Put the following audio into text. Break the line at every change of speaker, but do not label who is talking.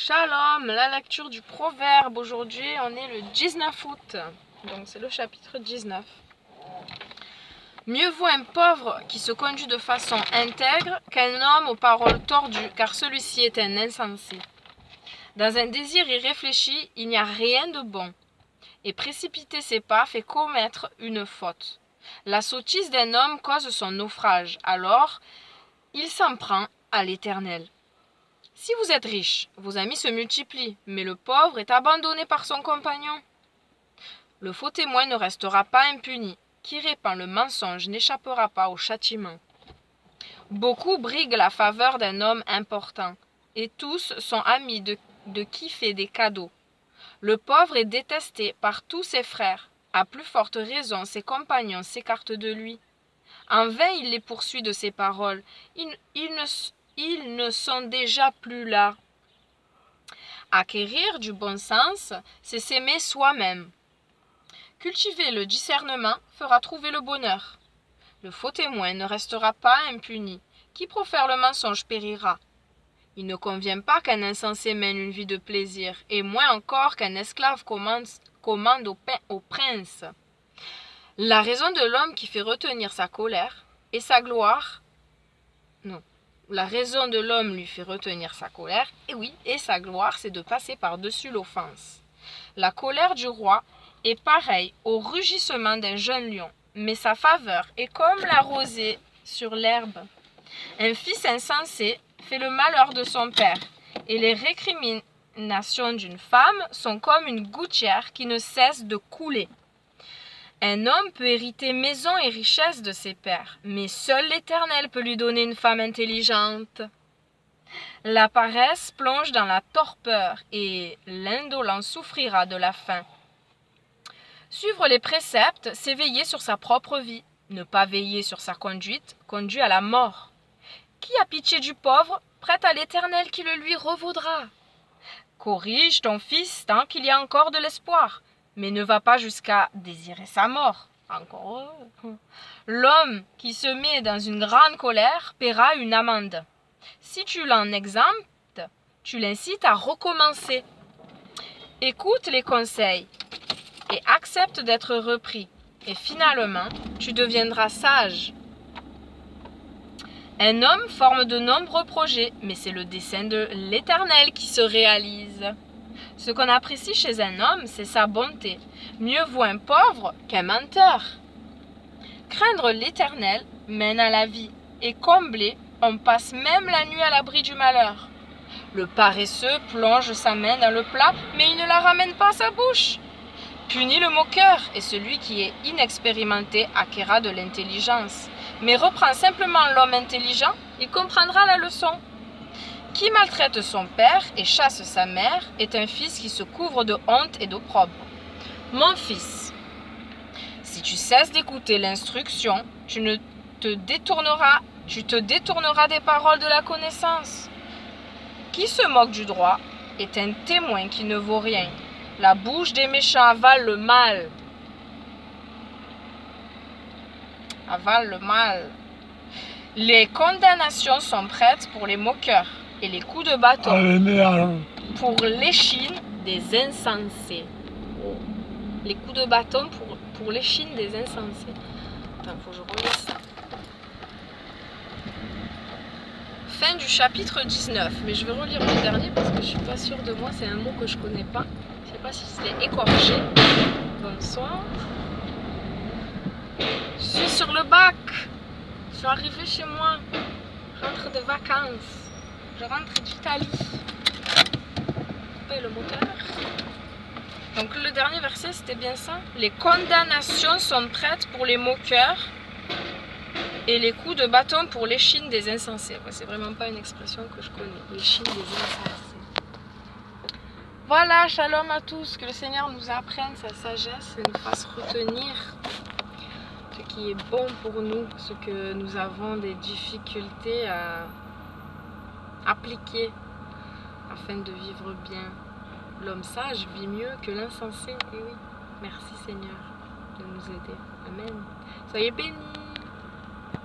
Shalom, la lecture du proverbe. Aujourd'hui, on est le 19 août. Donc, c'est le chapitre 19. Mieux vaut un pauvre qui se conduit de façon intègre qu'un homme aux paroles tordues, car celui-ci est un insensé. Dans un désir irréfléchi, il n'y a rien de bon. Et précipiter ses pas fait commettre une faute. La sottise d'un homme cause son naufrage. Alors, il s'en prend à l'Éternel. Si vous êtes riche, vos amis se multiplient, mais le pauvre est abandonné par son compagnon. Le faux témoin ne restera pas impuni. Qui répand le mensonge n'échappera pas au châtiment. Beaucoup briguent la faveur d'un homme important, et tous sont amis de qui fait des cadeaux. Le pauvre est détesté par tous ses frères. À plus forte raison, ses compagnons s'écartent de lui. En vain il les poursuit de ses paroles. Ils ne sont déjà plus là. Acquérir du bon sens, c'est s'aimer soi-même. Cultiver le discernement fera trouver le bonheur. Le faux témoin ne restera pas impuni. Qui profère le mensonge périra. Il ne convient pas qu'un insensé mène une vie de plaisir, et moins encore qu'un esclave commande au prince. La raison de l'homme qui fait retenir sa colère et sa gloire... Non. La raison de l'homme lui fait retenir sa colère, et sa gloire, c'est de passer par-dessus l'offense. La colère du roi est pareille au rugissement d'un jeune lion, mais sa faveur est comme la rosée sur l'herbe. Un fils insensé fait le malheur de son père, et les récriminations d'une femme sont comme une gouttière qui ne cesse de couler. Un homme peut hériter maison et richesse de ses pères, mais seul l'Éternel peut lui donner une femme intelligente. La paresse plonge dans la torpeur, et l'indolent souffrira de la faim. Suivre les préceptes, c'est veiller sur sa propre vie. Ne pas veiller sur sa conduite conduit à la mort. Qui a pitié du pauvre, prête à l'Éternel qui le lui revaudra. Corrige ton fils tant qu'il y a encore de l'espoir, mais ne va pas jusqu'à désirer sa mort. Encore heureux. L'homme qui se met dans une grande colère paiera une amende. Si tu l'en exemptes, tu l'incites à recommencer. Écoute les conseils et accepte d'être repris, et finalement, tu deviendras sage. Un homme forme de nombreux projets, mais c'est le dessein de l'Éternel qui se réalise. Ce qu'on apprécie chez un homme, c'est sa bonté. Mieux vaut un pauvre qu'un menteur. Craindre l'Éternel mène à la vie, et comblé, on passe même la nuit à l'abri du malheur. Le paresseux plonge sa main dans le plat, mais il ne la ramène pas à sa bouche. Punit le moqueur, et celui qui est inexpérimenté acquérera de l'intelligence. Mais reprend simplement l'homme intelligent, il comprendra la leçon. Qui maltraite son père et chasse sa mère est un fils qui se couvre de honte et d'opprobre. Mon fils, si tu cesses d'écouter l'instruction, tu te détourneras des paroles de la connaissance. Qui se moque du droit est un témoin qui ne vaut rien. La bouche des méchants avale le mal. Les condamnations sont prêtes pour les moqueurs et les coups de bâton pour l'échine des insensés. Les coups de bâton pour l'échine des insensés. Attends, faut que je relise ça. Fin du chapitre 19, mais je vais relire le dernier parce que je suis pas sûre de moi, c'est un mot que je connais pas. Je sais pas si c'est écorché. Bonsoir. Je suis sur le bac. Je suis arrivée chez moi. Je rentre de vacances. Je rentre d'Italie. Couper le moteur. Donc le dernier verset, c'était bien ça. Les condamnations sont prêtes pour les moqueurs et les coups de bâton pour l'échine des insensés. Ouais, c'est vraiment pas une expression que je connais. L'échine des insensés. Voilà, shalom à tous. Que le Seigneur nous apprenne sa sagesse et nous fasse retenir ce qui est bon pour nous, ce que nous avons des difficultés à appliquer afin de vivre bien. L'homme sage vit mieux que l'insensé. Et oui, merci Seigneur de nous aider. Amen. Soyez bénis.